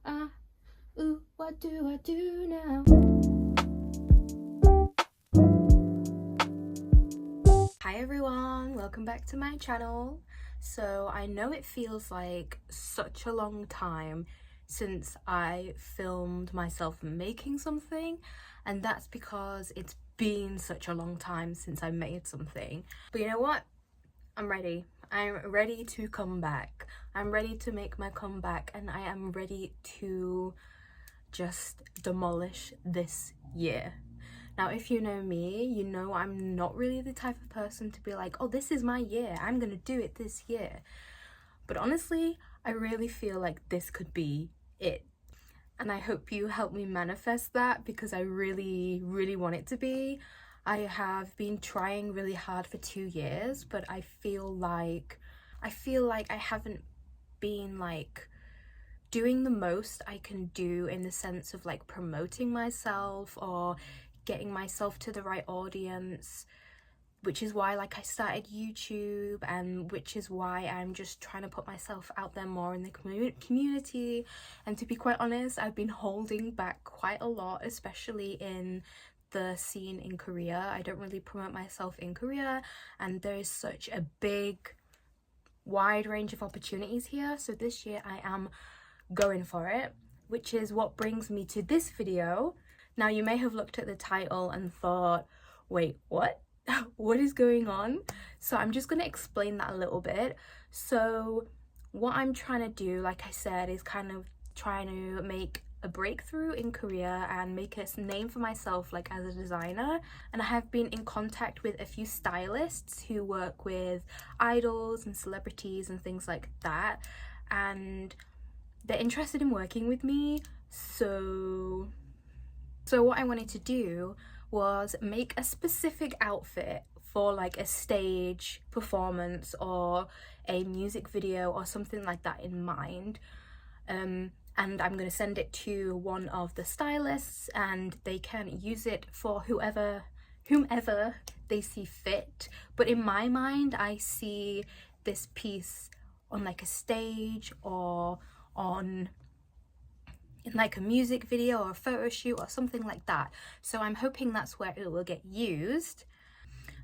Ooh, what do I do now? Hi everyone, welcome back to my channel. So I know it feels like such a long time since I filmed myself making something, and that's because it's been such a long time since I made something. But you know what? I'm ready. I'm ready to come back. I'm ready to make my comeback, and I am ready to just demolish this year. Now, if you know me, you know I'm not really the type of person to be like, oh, this is my year, I'm gonna do it this year. But honestly, I really feel like this could be it. And I hope you help me manifest that, because I really, really want it to be. I have been trying really hard for 2 years, but I feel like I haven't been like doing the most I can do in the sense of like promoting myself or getting myself to the right audience, which is why like I started YouTube, and which is why I'm just trying to put myself out there more in the community. And to be quite honest, I've been holding back quite a lot, especially in the scene in Korea. I don't really promote myself in Korea, and there is such a big wide range of opportunities here. So this year I am going for it, which is what brings me to this video. Now, you may have looked at the title and thought, wait, what? What is going on? So I'm just going to explain that a little bit. So what I'm trying to do, like I said, is kind of trying to make a breakthrough in Korea and make a name for myself like as a designer. And I have been in contact with a few stylists who work with idols and celebrities and things like that, and they're interested in working with me. So what I wanted to do was make a specific outfit for like a stage performance or a music video or something like that in mind. And I'm going to send it to one of the stylists, and they can use it for whomever they see fit. But in my mind, I see this piece on like a stage or on in like a music video or a photo shoot or something like that. So I'm hoping that's where it will get used.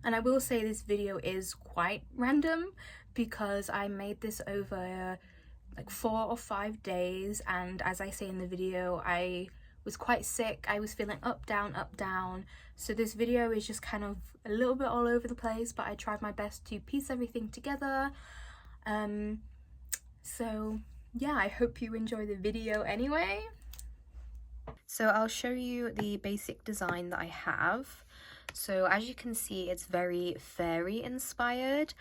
And I will say this video is quite random, because I made this over like 4 or 5 days, and as I say in the video, I was quite sick. I was feeling up, down. So this video is just kind of a little bit all over the place, but I tried my best to piece everything together. So yeah, I hope you enjoy the video anyway. So I'll show you the basic design that I have. So as you can see, it's very fairy inspired.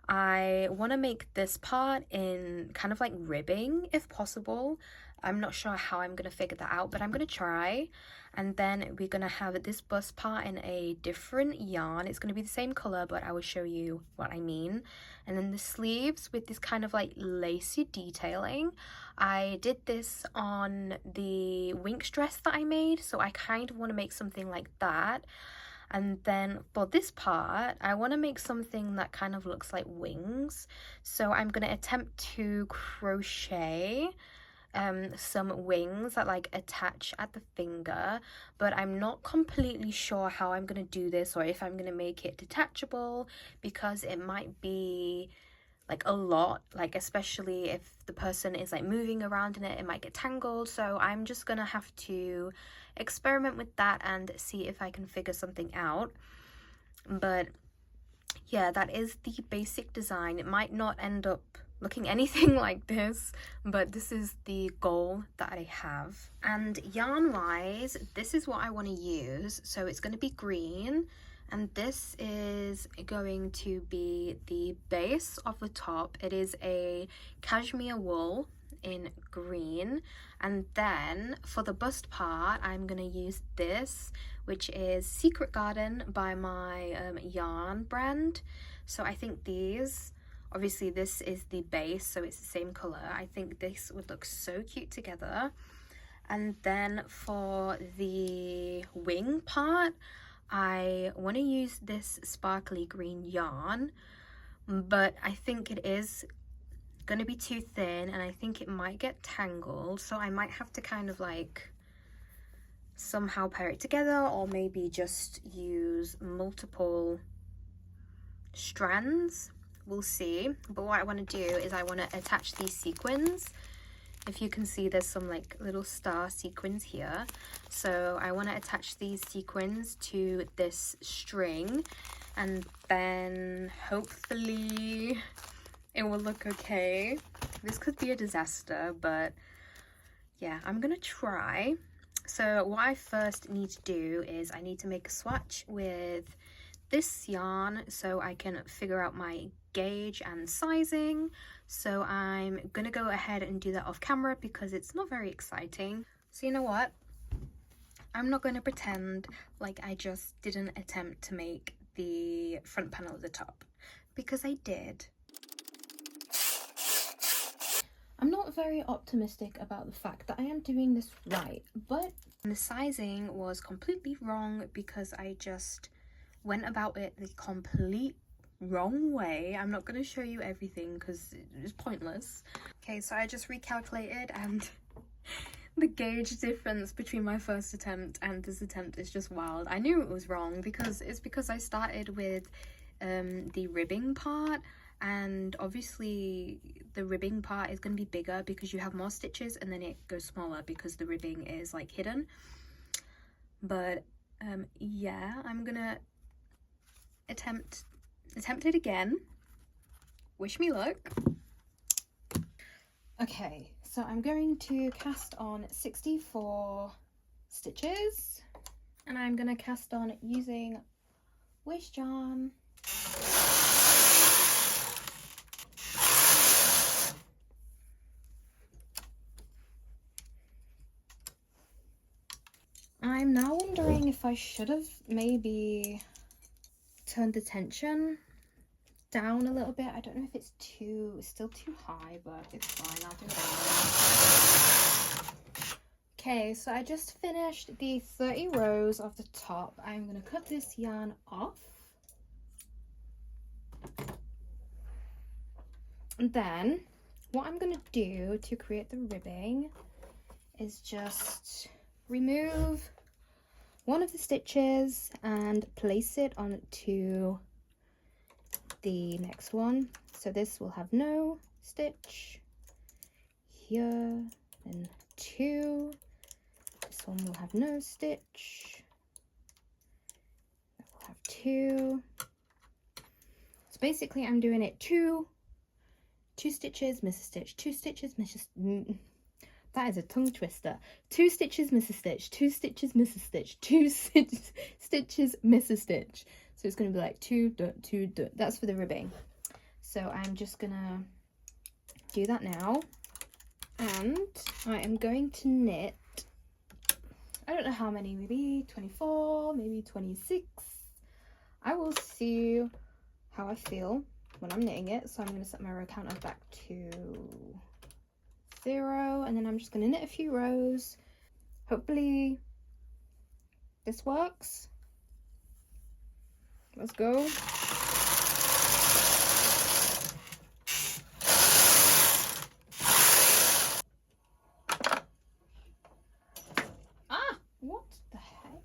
I want to make this part in kind of like ribbing if possible. I'm not sure how I'm going to figure that out, but I'm going to try. And then we're going to have this bust part in a different yarn. It's going to be the same color, but I will show you what I mean. And then the sleeves with this kind of like lacy detailing. I did this on the Winx dress that I made, so I kind of want to make something like that. And then for this part, I want to make something that kind of looks like wings. So I'm going to attempt to crochet some wings that like attach at the finger, but I'm not completely sure how I'm going to do this, or if I'm going to make it detachable, because it might be like a lot, like especially if the person is like moving around in it, it might get tangled. So I'm just gonna have to experiment with that and see if I can figure something out. But yeah, that is the basic design. It might not end up looking anything like this, but this is the goal that I have. And yarn wise, this is what I want to use. So it's going to be green, and this is going to be the base of the top. It is a cashmere wool in green. And then for the bust part, I'm going to use this, which is Secret Garden by my yarn brand. So I think these, obviously this is the base, so it's the same color. I think this would look so cute together. And then for the wing part, I want to use this sparkly green yarn, but I think it is gonna be too thin, and I think it might get tangled, so I might have to kind of like somehow pair it together, or maybe just use multiple strands. We'll see. But what I want to do is I want to attach these sequins. If you can see, there's some like little star sequins here, so I want to attach these sequins to this string, and then hopefully it will look okay. This could be a disaster, but yeah, I'm gonna try. So what I first need to do is I need to make a swatch with this yarn so I can figure out my gauge and sizing. So I'm gonna go ahead and do that off camera because it's not very exciting. So you know what? I'm not going to pretend like I just didn't attempt to make the front panel at the top, because I did. I'm not very optimistic about the fact that I am doing this right, but the sizing was completely wrong because I just went about it the complete wrong way. I'm not going to show you everything because it's pointless. Okay, so I just recalculated, and the gauge difference between my first attempt and this attempt is just wild. I knew it was wrong because I started with the ribbing part, and obviously the ribbing part is going to be bigger because you have more stitches, and then it goes smaller because the ribbing is like hidden. But yeah, I'm gonna attempt it again. Wish me luck. Okay, so I'm going to cast on 64 stitches, and I'm gonna cast on using waste yarn. I'm now wondering if I should have maybe turned the tension down a little bit. I don't know if it's still too high, but it's fine, I'll do it anyway. Okay, so I just finished the 30 rows of the top. I'm going to cut this yarn off. And then what I'm going to do to create the ribbing is just remove one of the stitches and place it onto the next one. So this will have no stitch here, and 2. This one will have no stitch. That will have 2. So basically I'm doing it 2 stitches, miss a stitch, 2 stitches, miss a that is a tongue twister. 2 stitches, miss a stitch, 2 stitches, miss a stitch, 2 stitches, miss a stitch. So it's going to be like 2 dot 2 dot. That's for the ribbing. So I'm just gonna do that now, and I am going to knit, I don't know how many, maybe 24, maybe 26. I will see how I feel when I'm knitting it. So I'm going to set my row counter back to 0, and then I'm just going to knit a few rows. Hopefully this works. Let's go. What the heck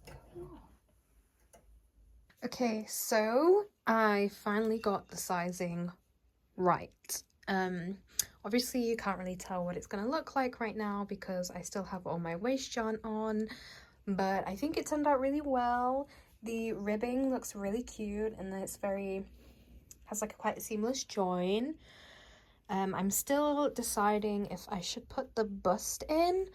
is going on? Okay, so I finally got the sizing right. Obviously you can't really tell what it's going to look like right now because I still have all my waist yarn on, but I think it turned out really well. The ribbing looks really cute, and it's has like quite a seamless join. I'm still deciding if I should put the bust in,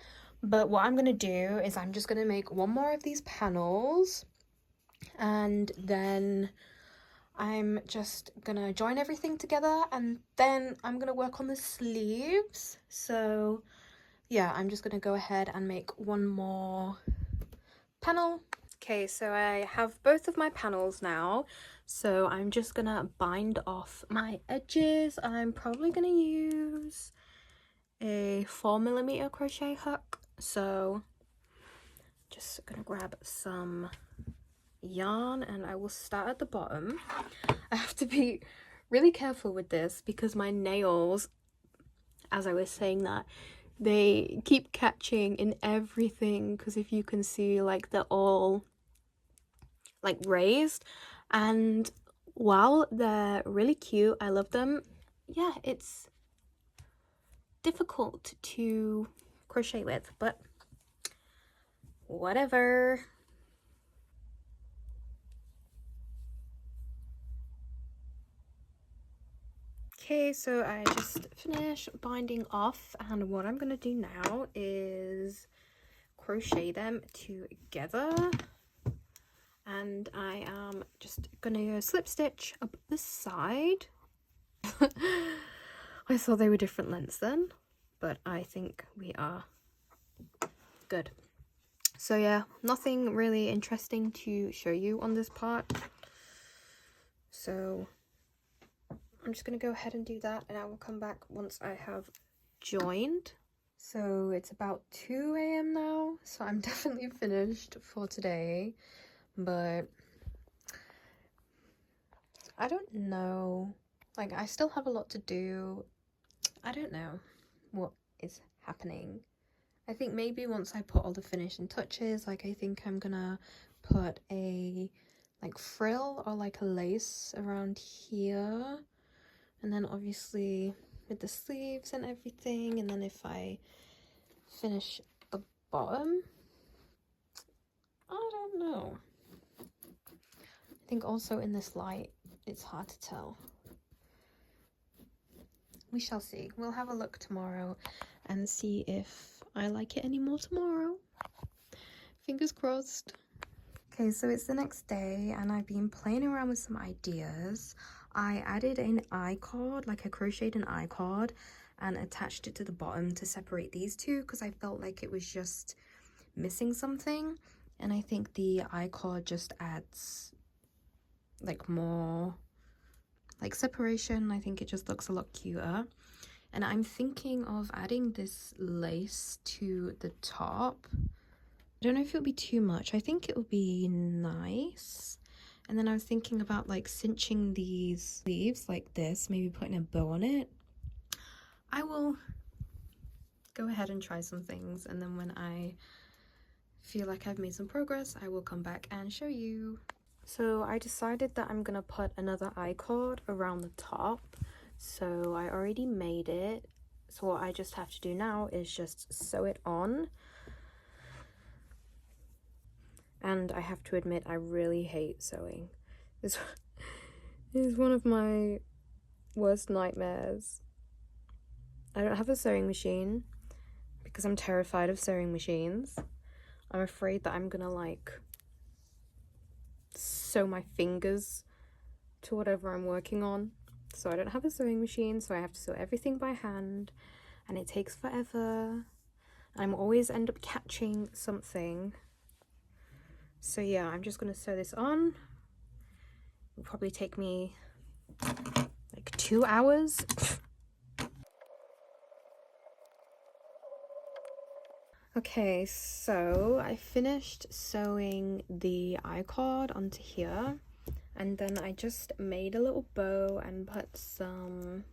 but what I'm gonna do is I'm just gonna make one more of these panels, and then I'm just gonna join everything together, and then I'm gonna work on the sleeves. So yeah, I'm just gonna go ahead and make one more panel. Okay, so I have both of my panels now, so I'm just gonna bind off my edges. I'm probably gonna use a 4mm crochet hook, so just gonna grab some yarn, and I will start at the bottom. I have to be really careful with this because my nails, as I was saying that, they keep catching in everything, because if you can see, like, they're all like raised, and while they're really cute, I love them, yeah, it's difficult to crochet with, but whatever. Okay, so I just finished binding off, and what I'm gonna do now is crochet them together, and I am just gonna slip stitch up the side. I thought they were different lengths then, but I think we are good. So yeah, nothing really interesting to show you on this part, so I'm just gonna go ahead and do that, and I will come back once I have joined. So it's about 2 a.m. now, so I'm definitely finished for today, but I don't know, like, I still have a lot to do. I don't know what is happening. I think maybe once I put all the finishing touches, like, I think I'm gonna put a like frill or like a lace around here, and then obviously with the sleeves and everything, and then if I finish the bottom, I don't know. I think also in this light it's hard to tell. We shall see. We'll have a look tomorrow and see if I like it anymore tomorrow. Fingers crossed. Okay, so it's the next day and I've been playing around with some ideas. I added an I-cord, like I crocheted an I-cord and attached it to the bottom to separate these two, because I felt like it was just missing something, and I think the I-cord just adds like more like separation. I think it just looks a lot cuter, and I'm thinking of adding this lace to the top. I don't know if it'll be too much. I think it will be nice. And then I was thinking about like cinching these sleeves like this, maybe putting a bow on it. I will go ahead and try some things, and then when I feel like I've made some progress, I will come back and show you. So I decided that I'm gonna put another I-cord around the top. So I already made it. So what I just have to do now is just sew it on. And I have to admit, I really hate sewing. This is one of my worst nightmares. I don't have a sewing machine because I'm terrified of sewing machines. I'm afraid that I'm gonna like sew my fingers to whatever I'm working on. So I don't have a sewing machine, so I have to sew everything by hand, and it takes forever. I'm always end up catching something. So yeah, I'm just gonna sew this on. It'll probably take me like 2 hours. Okay, so I finished sewing the I-cord onto here, and then I just made a little bow and put some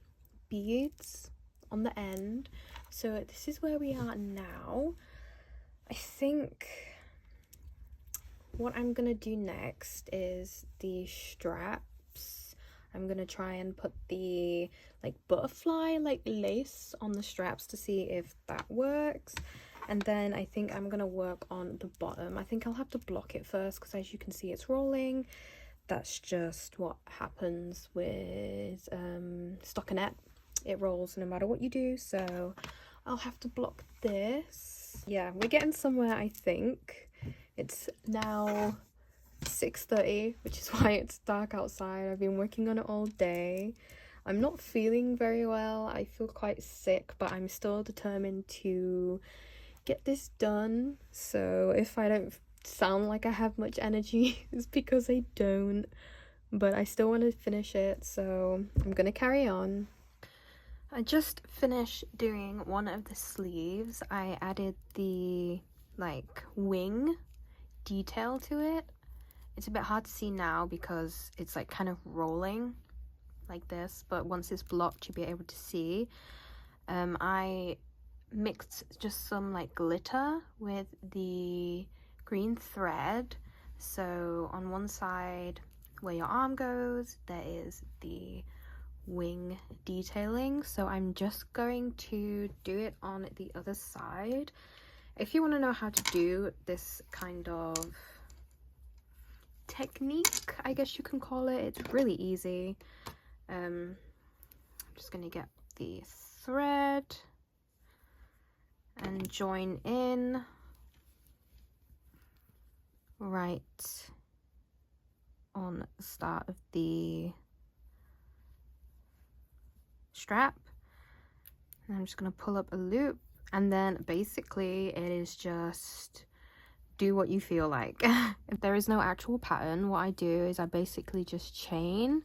beads on the end. So this is where we are now. I think what I'm gonna do next is the straps. I'm gonna try and put the like butterfly like lace on the straps to see if that works. And then I think I'm gonna work on the bottom. I think I'll have to block it first because, as you can see, it's rolling. That's just what happens with stockinette. It rolls no matter what you do, so I'll have to block this. Yeah, we're getting somewhere, I think. It's now 6:30, which is why it's dark outside. I've been working on it all day. I'm not feeling very well. I feel quite sick, but I'm still determined to get this done. So if I don't sound like I have much energy, it's because I don't, but I still want to finish it, so I'm gonna carry on. I just finished doing one of the sleeves. I added the like wing detail to it. It's a bit hard to see now because it's like kind of rolling, like this, but once it's blocked you'll be able to see. I mixed just some like glitter with the green thread, so on one side where your arm goes there is the wing detailing, so I'm just going to do it on the other side. If you want to know how to do this kind of technique, I guess you can call it, it's really easy. I'm just going to get the thread and join in right on the start of the strap, and I'm just going to pull up a loop, and then basically it is just do what you feel like. If there is no actual pattern, what I do is I basically just chain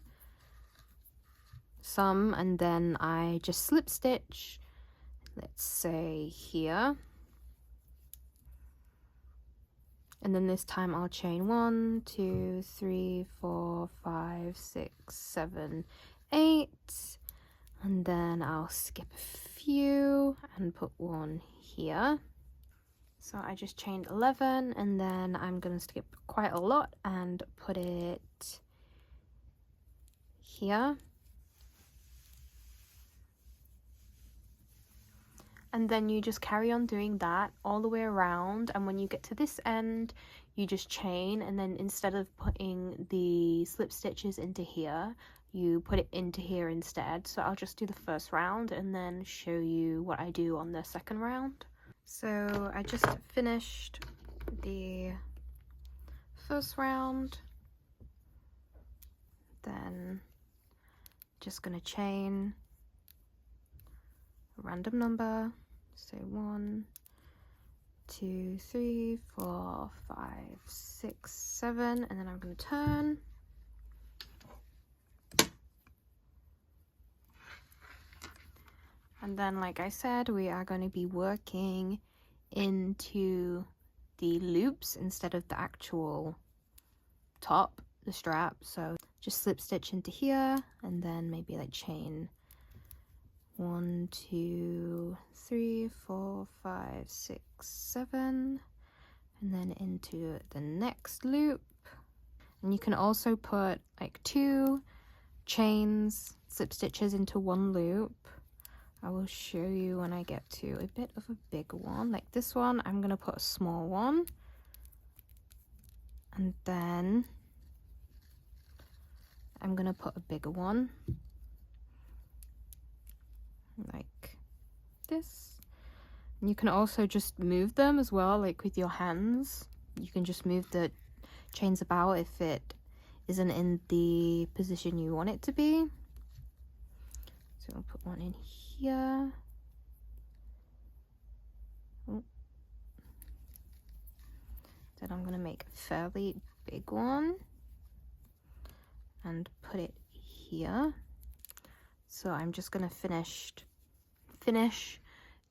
some and then I just slip stitch, let's say here, and then this time I'll chain 1, 2, 3, 4, 5, 6, 7, 8, and then I'll skip a few and put one here. So I just chained 11, and then I'm going to skip quite a lot and put it here. And then you just carry on doing that all the way around, and when you get to this end you just chain, and then instead of putting the slip stitches into here you put it into here instead. So I'll just do the first round and then show you what I do on the second round. So I just finished the first round, then just gonna chain a random number, so 1, 2, 3, 4, 5, 6, 7, and then I'm going to turn. And then, like I said, we are going to be working into the loops instead of the actual top, the strap. So just slip stitch into here, and then maybe like chain 1, 2, 3, 4, 5, 6, 7, and then into the next loop. And you can also put like 2 chains, slip stitches into one loop. I will show you when I get to a bit of a big one. Like this one, I'm going to put a small one, and then I'm going to put a bigger one like this. And you can also just move them as well, like with your hands. You can just move the chains about if it isn't in the position you want it to be. So I'll put one in here. Oh. Then I'm going to make a fairly big one and put it here. So I'm just going to finish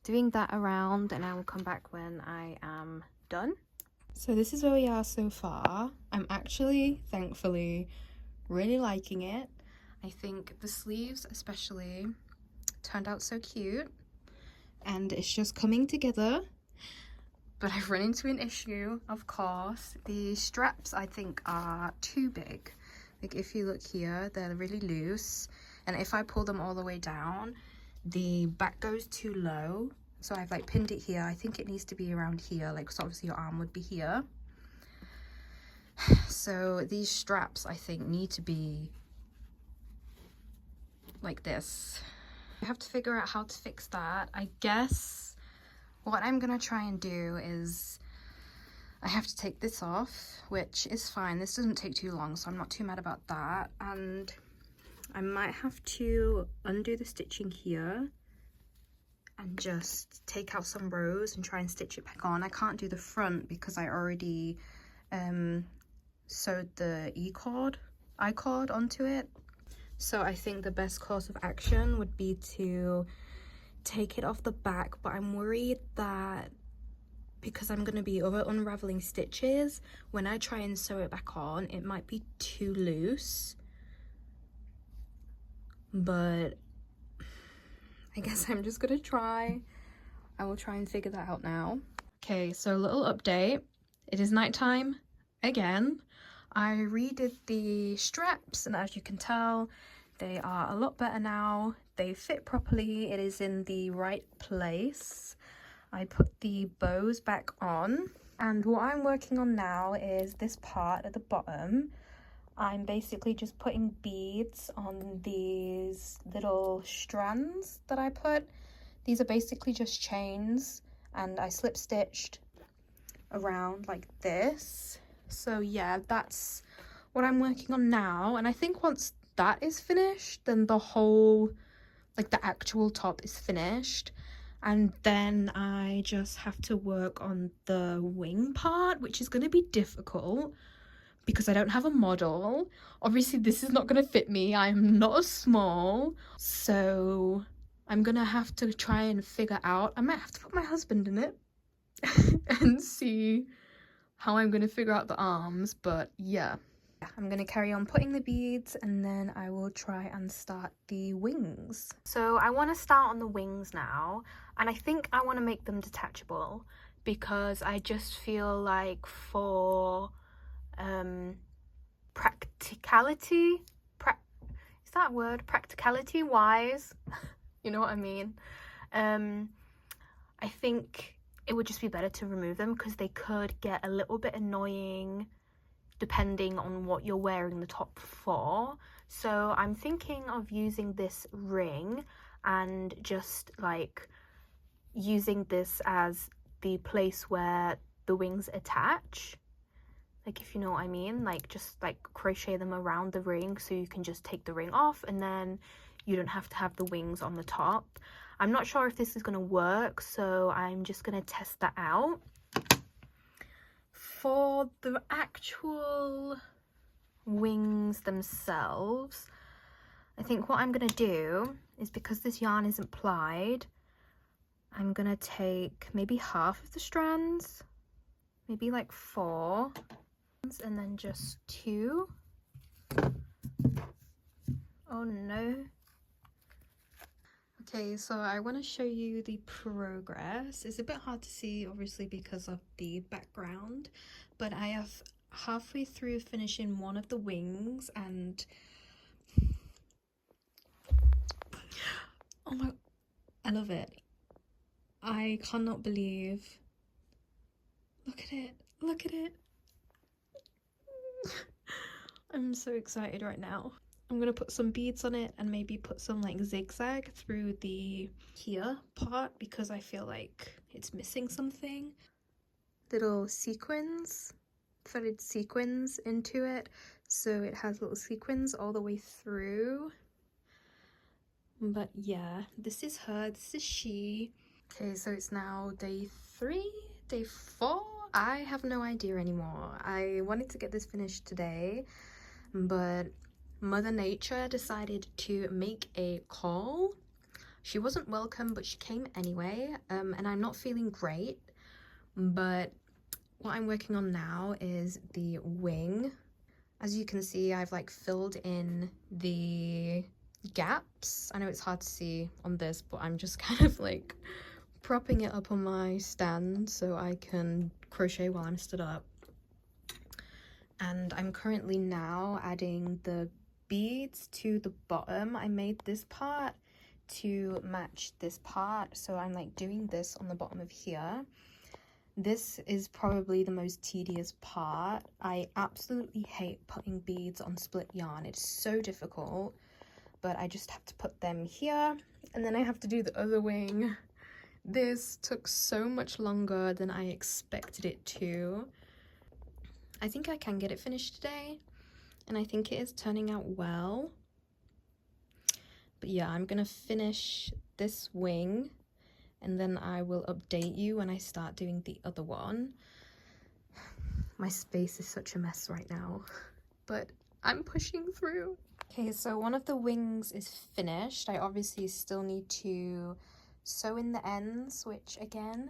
doing that around, and I will come back when I am done. So this is where we are so far. I'm actually, thankfully, really liking it. I think the sleeves especially turned out so cute, and it's just coming together. But I've run into an issue, of course. The straps I think are too big. Like if you look here, they're really loose, and if I pull them all the way down, the back goes too low. So I've like pinned it here. I think it needs to be around here, like so obviously your arm would be here. So these straps I think need to be like this. I have to figure out how to fix that. I guess what I'm gonna try and do is I have to take this off, which is fine. This doesn't take too long, so I'm not too mad about that. And I might have to undo the stitching here and just take out some rows and try and stitch it back on. I can't do the front because I already sewed the I-cord onto it. So I think the best course of action would be to take it off the back, but I'm worried that because I'm going to be unraveling stitches, when I try and sew it back on, it might be too loose. but I guess I'm just gonna try. I will try and figure that out now. Okay, so little update. It is nighttime again. I redid the straps, and as you can tell, they are a lot better now. They fit properly. It is in the right place. I put the bows back on, and what I'm working on now is this part at the bottom. I'm basically just putting beads on these little strands that I put. These are basically just chains, and I slip stitched around like this. So yeah, that's what I'm working on now, and I think once that is finished, then the whole, like the actual top is finished, and then I just have to work on the wing part, which is going to be difficult because I don't have a model. Obviously this is not going to fit me. I'm not a small, so I'm gonna have to try and figure out, I might have to put my husband in it and see how I'm gonna figure out the arms. But yeah, I'm gonna carry on putting the beads, and then I will try and start the wings. So I want to start on the wings now, and I think I want to make them detachable because I just feel like for practicality, is that a word? Practicality wise, you know what I mean? I think it would just be better to remove them because they could get a little bit annoying depending on what you're wearing the top for. So I'm thinking of using this ring and just like using this as the place where the wings attach, like, if you know what I mean, like just like crochet them around the ring so you can just take the ring off and then you don't have to have the wings on the top. I'm not sure if this is going to work, so I'm just going to test that out. For the actual wings themselves, I think what I'm going to do is, because this yarn isn't plied, I'm going to take maybe half of the strands, maybe like 4, and then just 2. Oh no. Okay, so I want to show you the progress. It's a bit hard to see, obviously, because of the background, but I have halfway through finishing one of the wings, and oh my, I love it. I cannot believe, look at it, look at it. I'm so excited right now. I'm gonna put some beads on it and maybe put some like zigzag through the here part because I feel like it's missing something. Little sequins, threaded sequins into it, so it has little sequins all the way through. But yeah, this is her, this is she. Okay, so it's now day 3, day 4? I have no idea anymore. I wanted to get this finished today, but Mother Nature decided to make a call. She wasn't welcome, but she came anyway, and I'm not feeling great, but what I'm working on now is the wing. As you can see, I've like filled in the gaps. I know it's hard to see on this, but I'm just kind of like propping it up on my stand so I can crochet while I'm stood up. And I'm currently now adding the beads to the bottom. I made this part to match this part, so I'm like doing this on the bottom of here. This is probably the most tedious part. I absolutely hate putting beads on split yarn. It's so difficult, but I just have to put them here, and then I have to do the other wing. This took so much longer than I expected it to. I think I can get it finished today, and I think it is turning out well. But yeah, I'm gonna finish this wing, and then I will update you when I start doing the other one. My space is such a mess right now, but I'm pushing through. Okay, so one of the wings is finished. I obviously still need to sew in the ends, which again,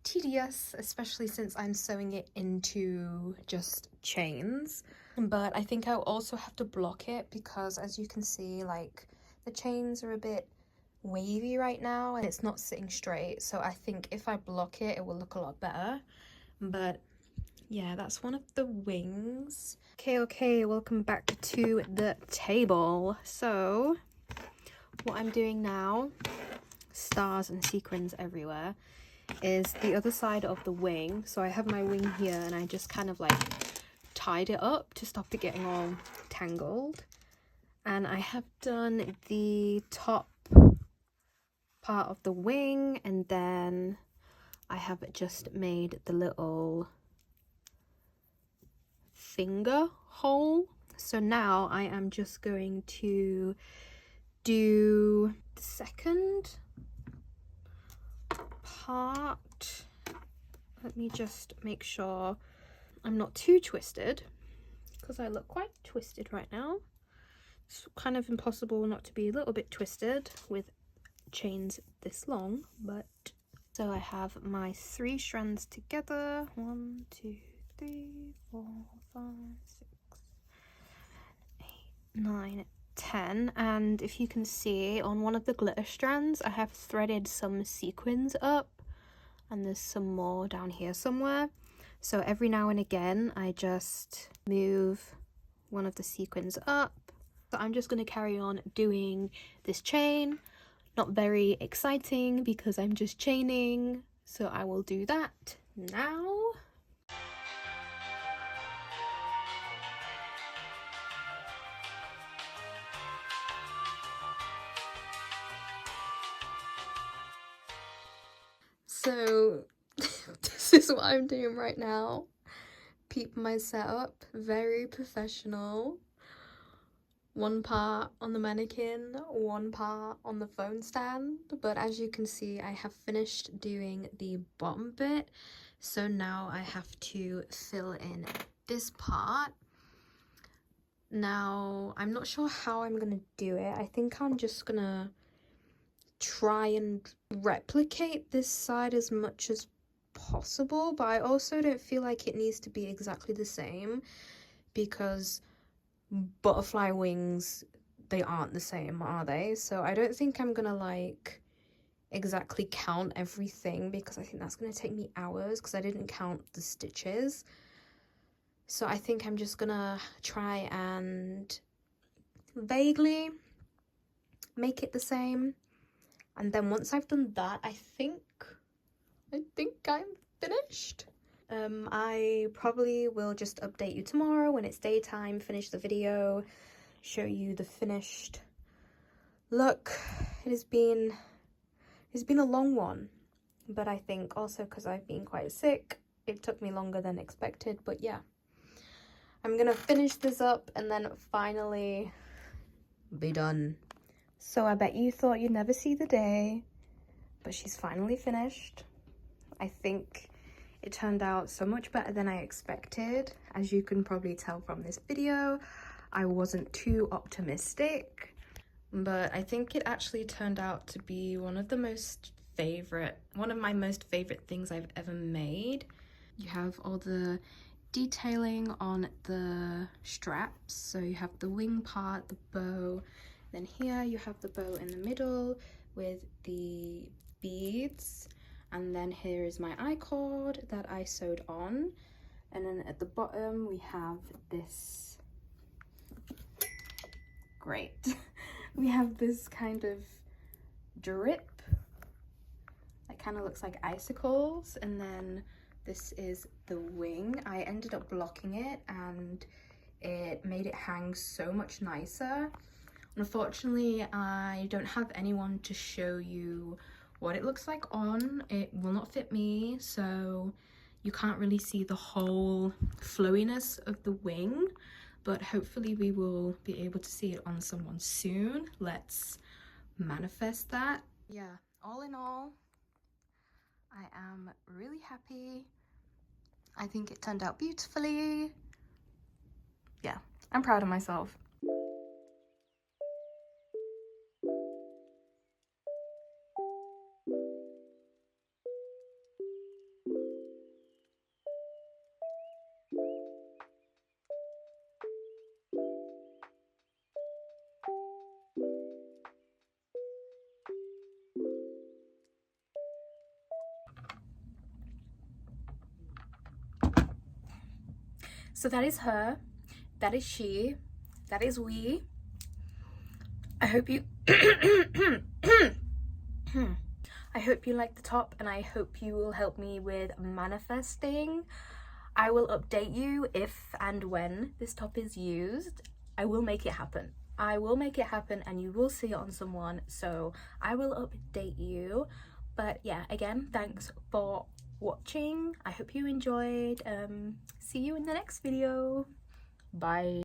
tedious, especially since I'm sewing it into just chains. But I think I'll also have to block it because, as you can see, like the chains are a bit wavy right now and it's not sitting straight, so I think if I block it, it will look a lot better. But yeah, that's one of the wings. Okay, welcome back to the table. So what I'm doing now, stars and sequins everywhere, is the other side of the wing. So I have my wing here and I just kind of like tied it up to stop it getting all tangled. And I have done the top part of the wing, and then I have just made the little finger hole. So now I am just going to do the second part. Let me just make sure I'm not too twisted, because I look quite twisted right now. It's kind of impossible not to be a little bit twisted with chains this long. But so I have my 3 strands together. 1, 2, 3, 4, 5, 6, 7, 8, 9, 10. And if you can see, on one of the glitter strands I have threaded some sequins up, and there's some more down here somewhere. So every now and again I just move one of the sequins up. So I'm just going to carry on doing this chain. Not very exciting because I'm just chaining, so I will do that now. So this is what I'm doing right now. Peep my setup, very professional. 1 part on the mannequin, 1 part on the phone stand. But as you can see, I have finished doing the bottom bit, so now I have to fill in this part. Now I'm not sure how I'm gonna do it. I think I'm just gonna try and replicate this side as much as possible, but I also don't feel like it needs to be exactly the same, because butterfly wings, they aren't the same, are they? So I don't think I'm gonna like exactly count everything, because I think that's gonna take me hours, because I didn't count the stitches. So I think I'm just gonna try and vaguely make it the same, and then once I've done that, I think I'm finished. I probably will just update you tomorrow when it's daytime, finish the video, show you the finished look. It's been a long one, but I think also because I've been quite sick, it took me longer than expected. But yeah, I'm gonna finish this up and then finally be done. So I bet you thought you'd never see the day, but she's finally finished. I think it turned out so much better than I expected. As you can probably tell from this video, I wasn't too optimistic, but I think it actually turned out to be one of my most favorite things I've ever made. You have all the detailing on the straps, so you have the wing part, the bow, then here you have the bow in the middle with the beads. And then here is my I-cord that I sewed on. And then at the bottom we have this, great. We have this kind of drip that kind of looks like icicles. And then this is the wing. I ended up blocking it and it made it hang so much nicer. Unfortunately, I don't have anyone to show you what it looks like on. It will not fit me, so you can't really see the whole flowiness of the wing, but hopefully we will be able to see it on someone soon. Let's manifest that. Yeah, all in all, I am really happy. I think it turned out beautifully. Yeah, I'm proud of myself. So that is her, that is she, that is we. I hope you I hope you like the top, and I hope you will help me with manifesting. I will update you if and when this top is used. I will make it happen. I will make it happen, and you will see it on someone, so I will update you. But yeah, again, thanks for watching. I hope you enjoyed. See you in the next video. Bye.